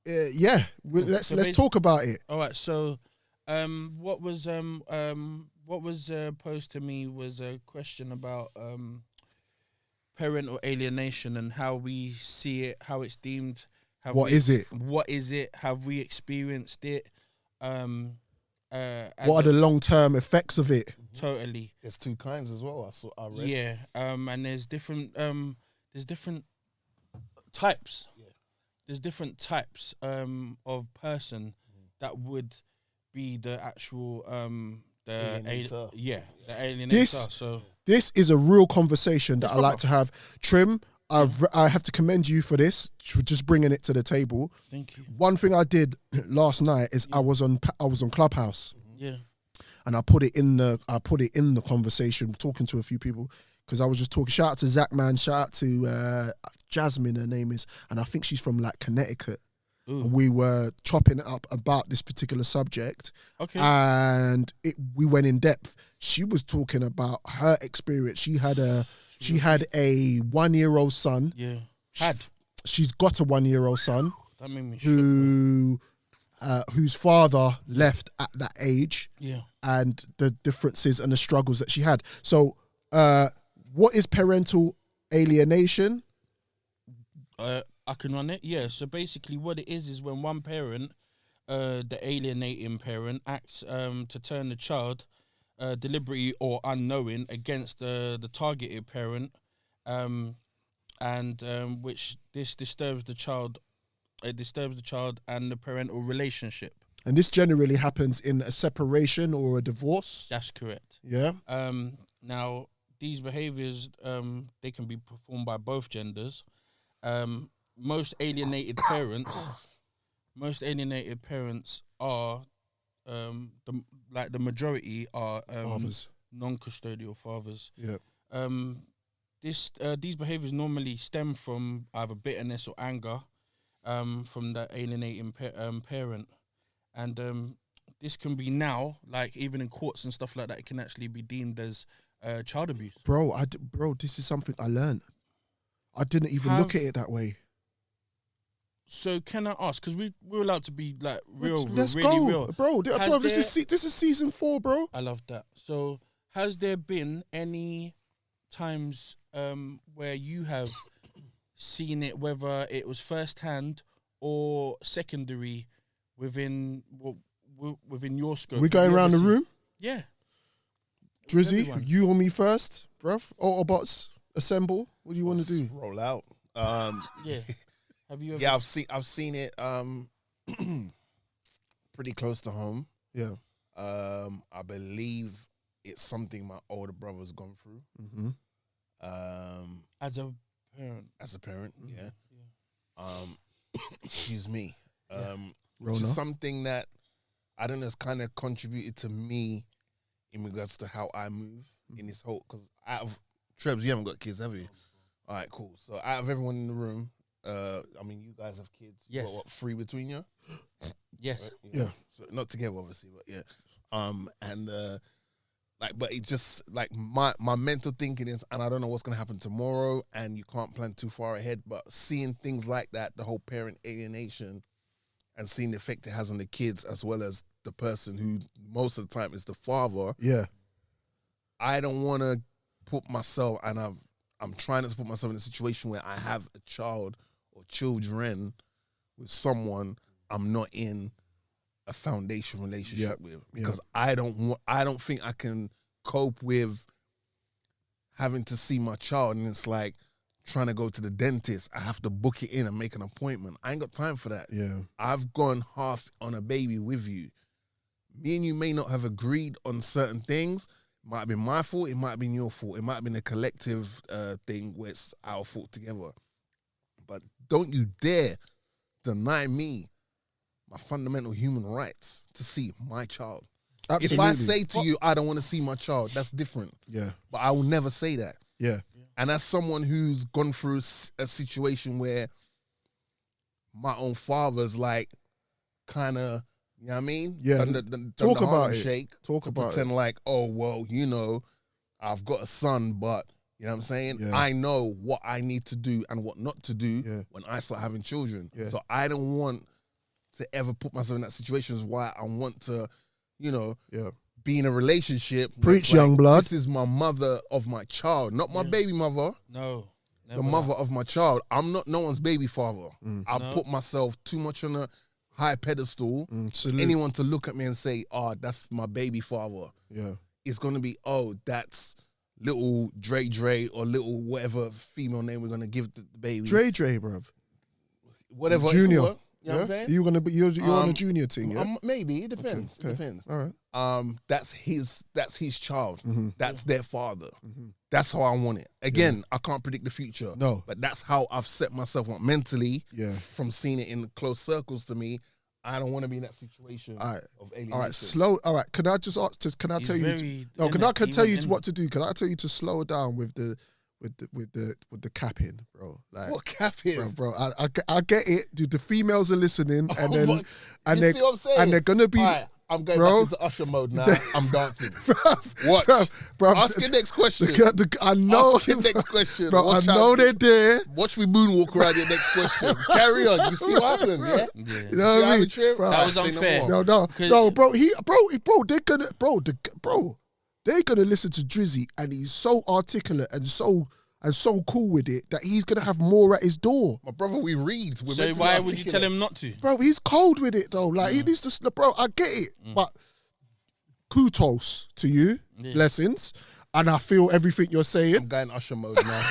let's talk about it. All right. So, what was posed to me was a question about parental alienation and how we see it, how it's deemed. What is it? What is it? Have we experienced it? What are the long-term effects of it? Totally. There's two kinds as well. I read. Yeah. And there's different types. Yeah. There's different types of person that would be the actual the alienator. This is a real conversation that I like to have. Trim, I have to commend you for this, for just bringing it to the table. Thank you. One thing I did last night is I was on Clubhouse. Yeah. And I put it in the conversation, talking to a few people, because I was just talking. Shout out to Zach, man. Shout out to Jasmine, her name is, and I think she's from like Connecticut. And we were chopping it up about this particular subject. Okay. And we went in depth. She was talking about her experience. She had a 1-year-old son. Yeah. She's got a 1-year-old son. That made me whose father left at that age. Yeah. And the differences and the struggles that she had. So, what is parental alienation? I can run it. Yeah. So basically, what it is when one parent, the alienating parent, acts to turn the child, deliberately or unknowing, against the targeted parent, and which this disturbs the child. It disturbs the child and the parental relationship. And this generally happens in a separation or a divorce. That's correct. Yeah. Now these behaviors, they can be performed by both genders. Most alienated parents are the majority are fathers. Non-custodial fathers. Yeah. These behaviors normally stem from either bitterness or anger from the alienating parent, and this can be now, like even in courts and stuff like that, it can actually be deemed as child abuse. Bro, this is something I learned. I didn't even look at it that way. So can I ask? Because we're allowed to be like real, Let's really go, real, bro. This is season 4, bro. I love that. So has there been any times where you have seen it, whether it was first hand or secondary, within your scope? We going around the room? Yeah. Drizzy, you or me first, bruv? Autobots, assemble. What do you want to do? Roll out. Yeah. Have you ever? Yeah, I've seen it pretty close to home. Yeah. I believe it's something my older brother's gone through. Mm-hmm. As a parent. Yeah. Excuse me. Rona. Which is something that I don't know has kind of contributed to me in regards to how I move in this whole. Because out of Trebs, you haven't got kids, have you? All right, cool. So out of everyone in the room, I mean, you guys have kids. Yes. What, 3 between you? Yes. Right? Yeah. So not together, obviously, but yeah. But it's just like my mental thinking is, and I don't know what's gonna happen tomorrow, and you can't plan too far ahead. But seeing things like that, the whole parent alienation, and seeing the effect it has on the kids as well as the person who most of the time is the father. Yeah. I don't want to put myself, and I'm trying not to put myself in a situation where I have a child or children with someone I'm not in a foundation relationship with, because I don't think I can cope with having to see my child, and it's like trying to go to the dentist. I have to book it in and make an appointment. I ain't got time for that. Yeah. I've gone half on a baby with you. Me and you may not have agreed on certain things. It might have been my fault. It might have been your fault. It might have been a collective thing where it's our fault together. But don't you dare deny me my fundamental human rights to see my child. Absolutely. If I say to you, I don't want to see my child, that's different. Yeah. But I will never say that. Yeah. And as someone who's gone through a situation where my own father's like kind of, you know what I mean? Yeah. Talk about it. Shake Talk about pretend it. like, oh, well, you know, I've got a son, but, you know what I'm saying? Yeah. I know what I need to do and what not to do when I start having children. Yeah. So I don't want to ever put myself in that situation. Is why I want to, Yeah. be in a relationship. Preach, where it's young blood. This is my mother of my child, not my baby mother. No. The mother of my child. I'm not no one's baby father. I No. put myself too much on a high pedestal. Salute. Anyone to look at me and say, "Oh, that's my baby father," Yeah. it's gonna be, "Oh, that's little Dre or little whatever female name we're gonna give the baby." Dre, bruv. Whatever. Junior. You know what I'm saying? You're gonna be you're on a junior thing, yeah? Maybe it depends. Okay. It depends. All right. That's his child. Mm-hmm. That's their father. That's how I want it. Again, I can't predict the future. No. But that's how I've set myself up mentally. Yeah. From seeing it in close circles to me, I don't want to be in that situation All right. of alienation. All right, all right. Can I just ask? Can I tell you? No, can I tell you what to do? Can I tell you to slow down with the capping, bro? Like, What capping? bro. I get it, dude. The females are listening, and then You see what I'm saying? and they're gonna be. All right, I'm going bro. back into Usher mode now. I'm dancing. Bruv, Watch. bruv, Ask your next question. I know. Ask your next question. Bro, Watch I know out. they're there. Watch me moonwalk around your next question. Carry on. You see what happened? Yeah. You know what I mean? Bro, That was Say unfair. more. No, bro. They're gonna listen to Drizzy, and he's so articulate and so cool with it that he's gonna have more at his door. My brother, we read. We're So meant to be why would you articulate. tell him not to? Bro, he's cold with it though. Like he needs to, bro. I get it, but kudos to you, blessings, and I feel everything you're I'm saying. going Usher mode now.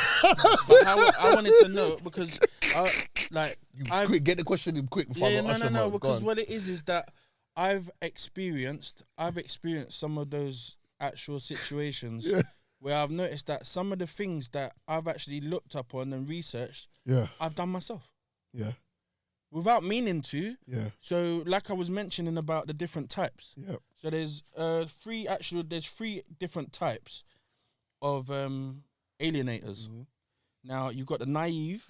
But I wanted to know because, Quick, get the question in quick before I go Usher mode. Go because on. what it is that I've experienced some of those actual situations where I've noticed that some of the things that I've actually looked up on and researched, I've done myself. Yeah. Without meaning to. Yeah. So like I was mentioning about the different types. Yeah. So there's three different types of alienators. Now you've got the naive.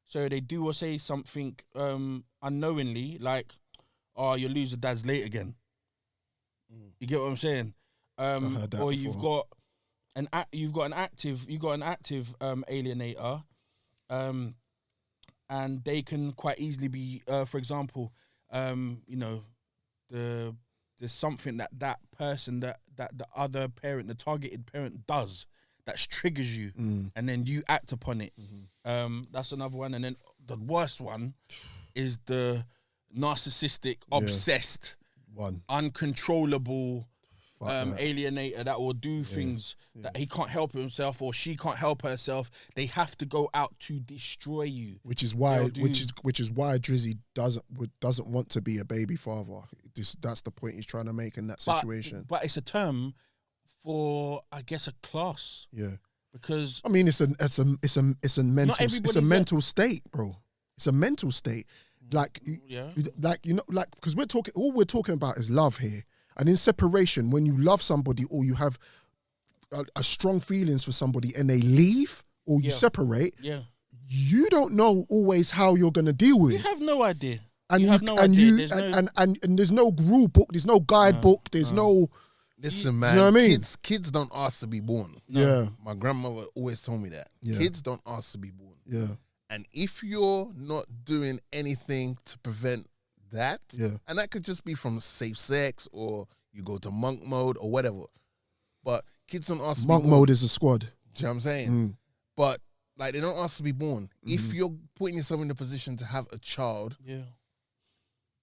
So they do or say something unknowingly, like, "Oh, you'll lose your dad's late again." You get what I'm saying? heard that Or before. you've got an active alienator, and they can quite easily be, for example, there's something that person that the other parent, the targeted parent, does that triggers you, and then you act upon it. That's another one, and then the worst one is the narcissistic, obsessed, uncontrollable alienator that will do things that he can't help himself or she can't help herself. They have to go out to destroy you. Which is why Drizzy doesn't want to be a baby father. That's the point he's trying to make in that situation. But it's a term for, I guess, a class. Yeah. Because I mean, it's a mental state, bro. It's a mental state. Like because all we're talking about is love here. And in separation, when you love somebody or you have a strong feelings for somebody and they leave or you separate, you don't know always how you're gonna deal with it. You have no idea. And you have no idea. And there's no rule book, there's no guidebook, there's no. Listen, man. You know what I mean? Kids don't ask to be born. Yeah. My grandmother always told me that. Yeah. Kids don't ask to be born. Yeah. And if you're not doing anything to prevent that, and that could just be from safe sex or you go to monk mode or whatever. But kids don't ask to be born. Monk mode is a squad. Do you know what I'm saying? But like they don't ask to be born. If you're putting yourself in the position to have a child,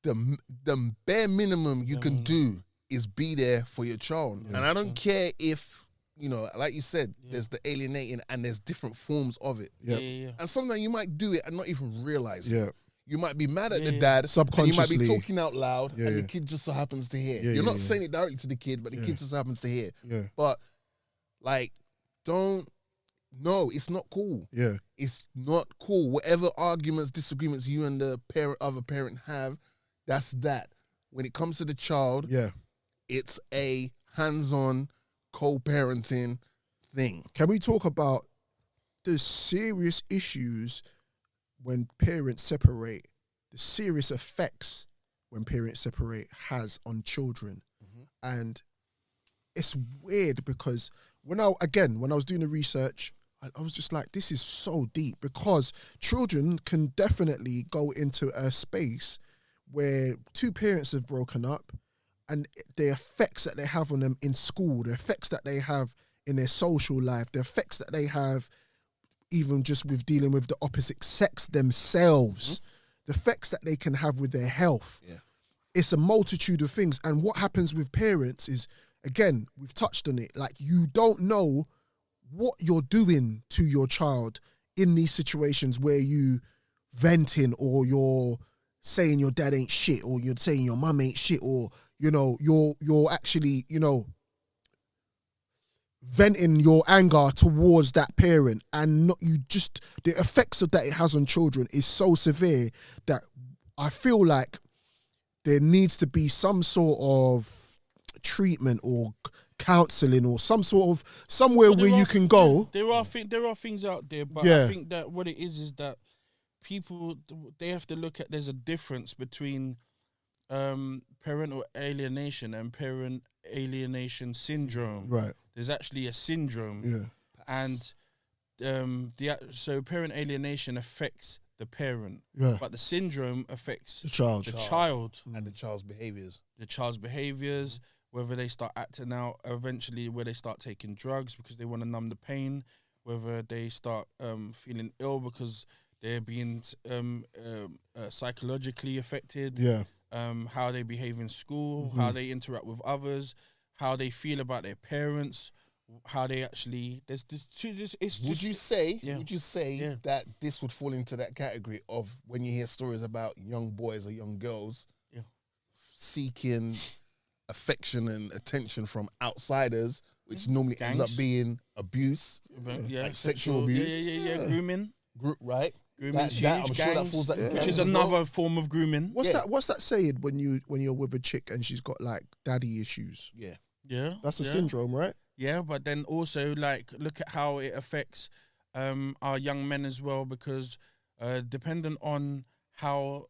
the bare minimum you can do is be there for your child. And I don't care if, like you said, there's the alienating and there's different forms of it. And sometimes you might do it and not even realize it. You might be mad at the dad, subconsciously. And you might be talking out loud, and the kid just so happens to hear. You're not saying it directly to the kid, but the kid just happens to hear. But like, no, it's not cool. It's not cool. Whatever arguments, disagreements you and the other parent have, that's that. When it comes to the child, it's a hands-on co-parenting thing. Can we talk about the serious issues when parents separate, the serious effects when parents separate has on children? And it's weird because when I was doing the research, I was just like, this is so deep because children can definitely go into a space where two parents have broken up, and the effects that they have on them in school, the effects that they have in their social life, the effects that they have even just with dealing with the opposite sex themselves, the effects that they can have with their health. Yeah. It's a multitude of things. And what happens with parents is, again, we've touched on it, like you don't know what you're doing to your child in these situations where you venting, or you're saying your dad ain't shit, or you're saying your mum ain't shit, or, you know, you're actually, you know, venting your anger towards that parent, and not, you just, the effects of that it has on children is so severe that I feel like there needs to be some sort of treatment or counselling or some sort of somewhere where you can go. There are things out there, but Yeah. I think that what it is that people, they have to look at, there's a difference between parental alienation and parent alienation syndrome. Right. There's actually a syndrome. Yeah. And so parent alienation affects the parent, Yeah. but the syndrome affects The child. the child. And the child's behaviors. The child's behaviors, whether they start acting out, eventually where they start taking drugs because they want to numb the pain, whether they start feeling ill because they're being psychologically affected, Yeah. how they behave in school, how they interact with others, how they feel about their parents, how they actually, Would you say Yeah. that this would fall into that category of when you hear stories about young boys or young girls seeking affection and attention from outsiders, which normally ends up Gangs. being abuse, like sexual abuse, grooming. right? Grooming's That, huge, I'm sure that gangs, falls which gangs is as well. another form of grooming. What's that saying when you're with a chick and she's got like daddy issues? Yeah. Yeah, That's a yeah. syndrome, right? Yeah, but then also like look at how it affects our young men as well, because dependent on how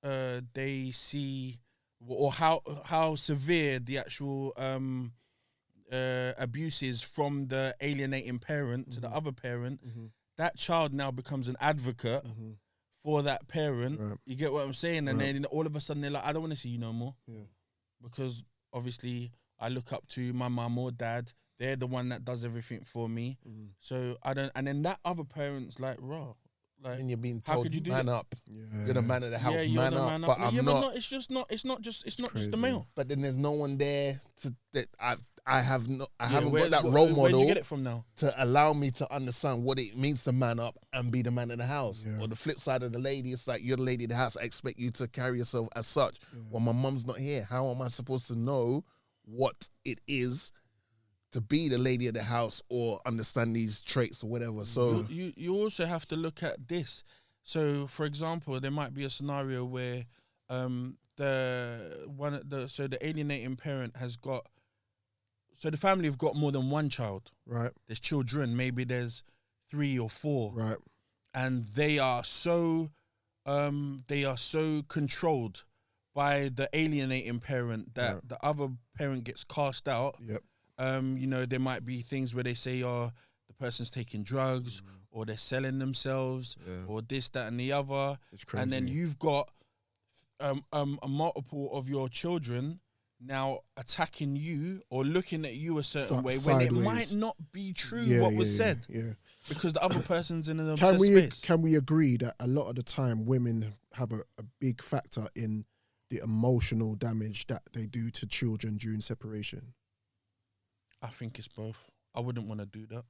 they see or how severe the actual abuse is from the alienating parent to the other parent, that child now becomes an advocate for that parent. Right. You get what I'm saying? And then all of a sudden they're like, I don't want to see you no more. Yeah. Because obviously I look up to my mum or dad. They're the one that does everything for me. So I don't, and then that other parent's like, raw. Like, And you're being how told, could you do man that? up. Yeah. You're the man of the house, you're man the up. man But I'm not. But it's not just the crazy. male. But then there's no one there that I haven't got that Where'd role model you get it from now? to allow me to understand what it means to man up and be the man in the house. Yeah. Or the flip side of the lady, it's like you're the lady in the house. I expect you to carry yourself as such. Well, my mum's not here. How am I supposed to know what it is to be the lady of the house or understand these traits or whatever? So You also have to look at this. So, for example, there might be a scenario where the alienating parent has got, so the family have got more than one child. Right. There's children, maybe there's 3 or 4, Right. and they are so controlled by the alienating parent that the other parent gets cast out. Yep. There might be things where they say, the person's taking drugs or they're selling themselves or this, that, and the other. It's crazy. And then you've got a multiple of your children now attacking you or looking at you a certain way when it Sideways. might not be true Yeah, what yeah, was yeah, said Yeah. because the other person's in an Can obsessed we space. can we agree that a lot of the time women have a big factor in the emotional damage that they do to children during separation? I think it's both. I wouldn't want to do that.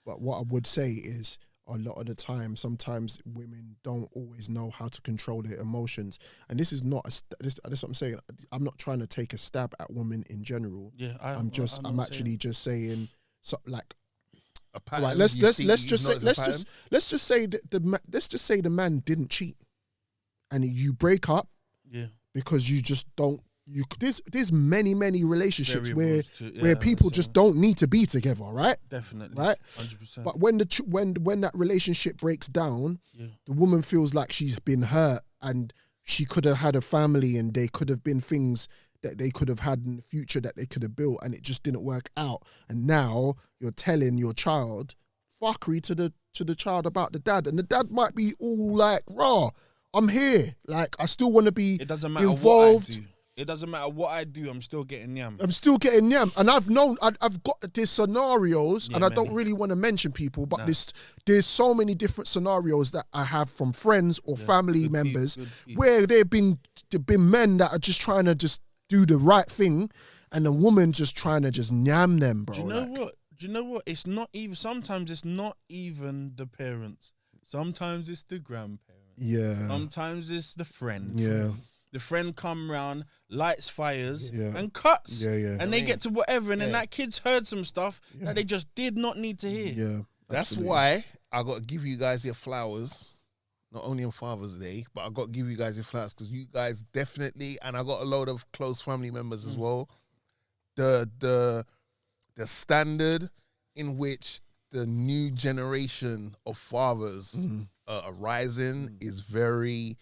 But what I would say is a lot of the time, sometimes women don't always know how to control their emotions. And this is not, this what I'm saying. I'm not trying to take a stab at women in general. Yeah, I'm actually just saying, so, like, a pattern right, let's you just see, say you notice a pattern? let's just say the man didn't cheat, and you break up Yeah. because you just don't. There's many relationships where Variables people just don't need to be together, right? Definitely. Right? 100%. But when that relationship breaks down, the woman feels like she's been hurt, and she could have had a family, and they could have been things that they could have had in the future that they could have built, and it just didn't work out. And now you're telling your child fuckery to the child about the dad, and the dad might be all like, raw, I'm here. Like, I still want to be It doesn't matter involved. what I do. It doesn't matter what I do. I'm still getting yam. I'm still getting yam, and I've got these scenarios, and I don't really want to mention people, but there's so many different scenarios that I have from friends or family members where they've been men that are just trying to just do the right thing, and a woman just trying to just yam them, bro. Do you know what? Do you know what? It's not even. Sometimes it's not even the parents. Sometimes it's the grandparents. Yeah. Sometimes it's the friend. Yeah. The friend come round, lights fires, Yeah. and cuts. Yeah. And they get to whatever, and then that kid's heard some stuff Yeah. that they just did not need to hear. Yeah. That's absolutely. why I got to give you guys your flowers, not only on Father's Day, but I got to give you guys your flowers because you guys definitely, and I got a load of close family members as well. The standard in which the new generation of fathers are rising is very,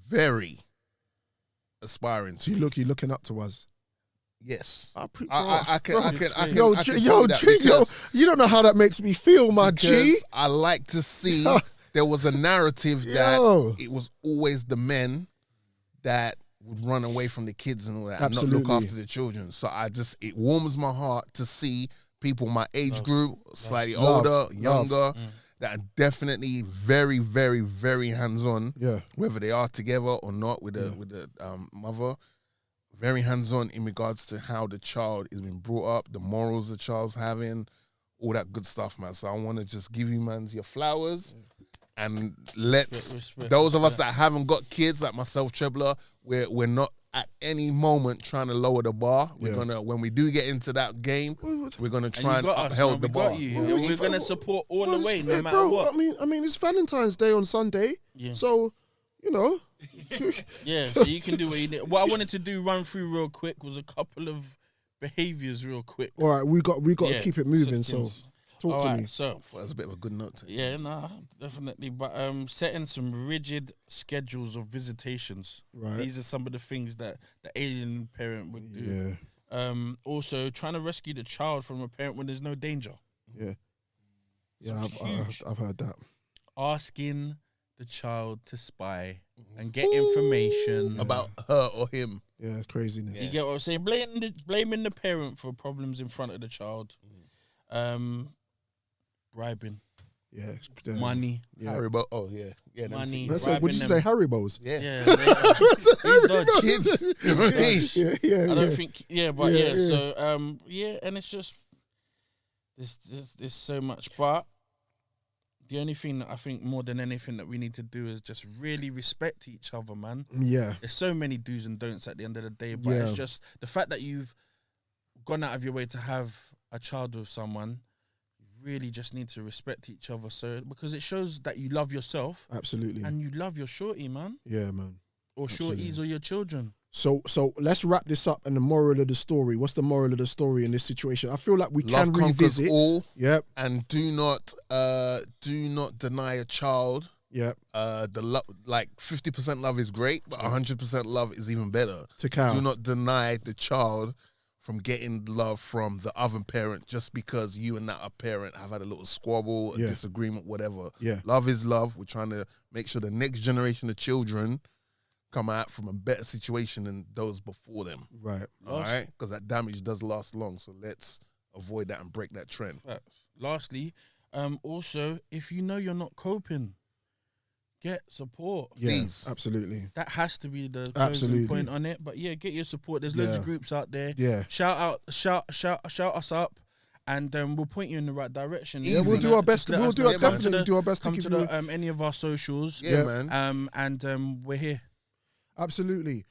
very aspiring So to. you're looking up to us. Yes. I can Yo, see yo, that G, yo, because- you don't know how that makes me feel, my G. because I like to see there was a narrative that Yo. it was always the men that would run away from the kids and all that and not Absolutely. look after the children. So it warms my heart to see people my age group, slightly older, younger, that are definitely very, very, very hands-on, Yeah. whether they are together or not with the mother. Very hands-on in regards to how the child is being brought up, the morals the child's having, all that good stuff, man. So I want to just give you, man, your flowers. And let's, Respect, those of us that haven't got kids, like myself, Trebler, we're not at any moment trying to lower the bar. We're gonna, when we do get into that game, we're gonna try and uphold the bar. We're gonna support all the way, no matter bro, what. I mean, it's Valentine's Day on Sunday, so you know. Yeah, so you can do what you need. What I wanted to do, run through real quick, was a couple of behaviors real quick. All right, we got to keep it moving. So talk to me. So That's a bit of a good note. yeah, nah, definitely. But setting some rigid schedules of visitations. Right. These are some of the things that the alien parent would do. Yeah. Also, trying to rescue the child from a parent when there's no danger. Yeah. Yeah, I've heard that. Asking the child to spy and get information About her or him. Yeah, craziness. You get what I'm saying? Blaming the parent for problems in front of the child. Bribing. Yeah. Money. Yeah. Haribo. Oh, yeah. Yeah. them Money. things. Would you say Haribos? Yeah. Yeah. These dodge. Kids. You know what I mean? Yeah. I don't think, but Yeah. so, and it's just, there's so much, but the only thing that I think more than anything that we need to do is just really respect each other, man. Yeah. There's so many do's and don'ts at the end of the day, but it's just the fact that you've gone out of your way to have a child with someone, you really just need to respect each other. So, because it shows that you love yourself. Absolutely. And you love your shorty, man. Yeah, man. Or shorties or your children. So let's wrap this up. And the moral of the story. What's the moral of the story in this situation? I feel like we Love can conquers revisit. all. Yep. And do not deny a child. Yep. The love, like 50% love is great, but 100% love is even better. Tical. Do not deny the child from getting love from the other parent just because you and that parent have had a little squabble, a disagreement, whatever. Yeah. Love is love. We're trying to make sure the next generation of children come out from a better situation than those before them. Right. All right? Because that damage does last long. So let's avoid that and break that trend. Lastly, also, if you know you're not coping, get support. Yeah, Please. absolutely. That has to be the Absolutely. closing point on it. But yeah, get your support. There's loads of groups out there. Yeah. Shout us up, and we'll point you in the right direction. Yeah, we'll do our best. Definitely do our best to come give to you the, any of our socials. Yeah, man. And we're here. Absolutely.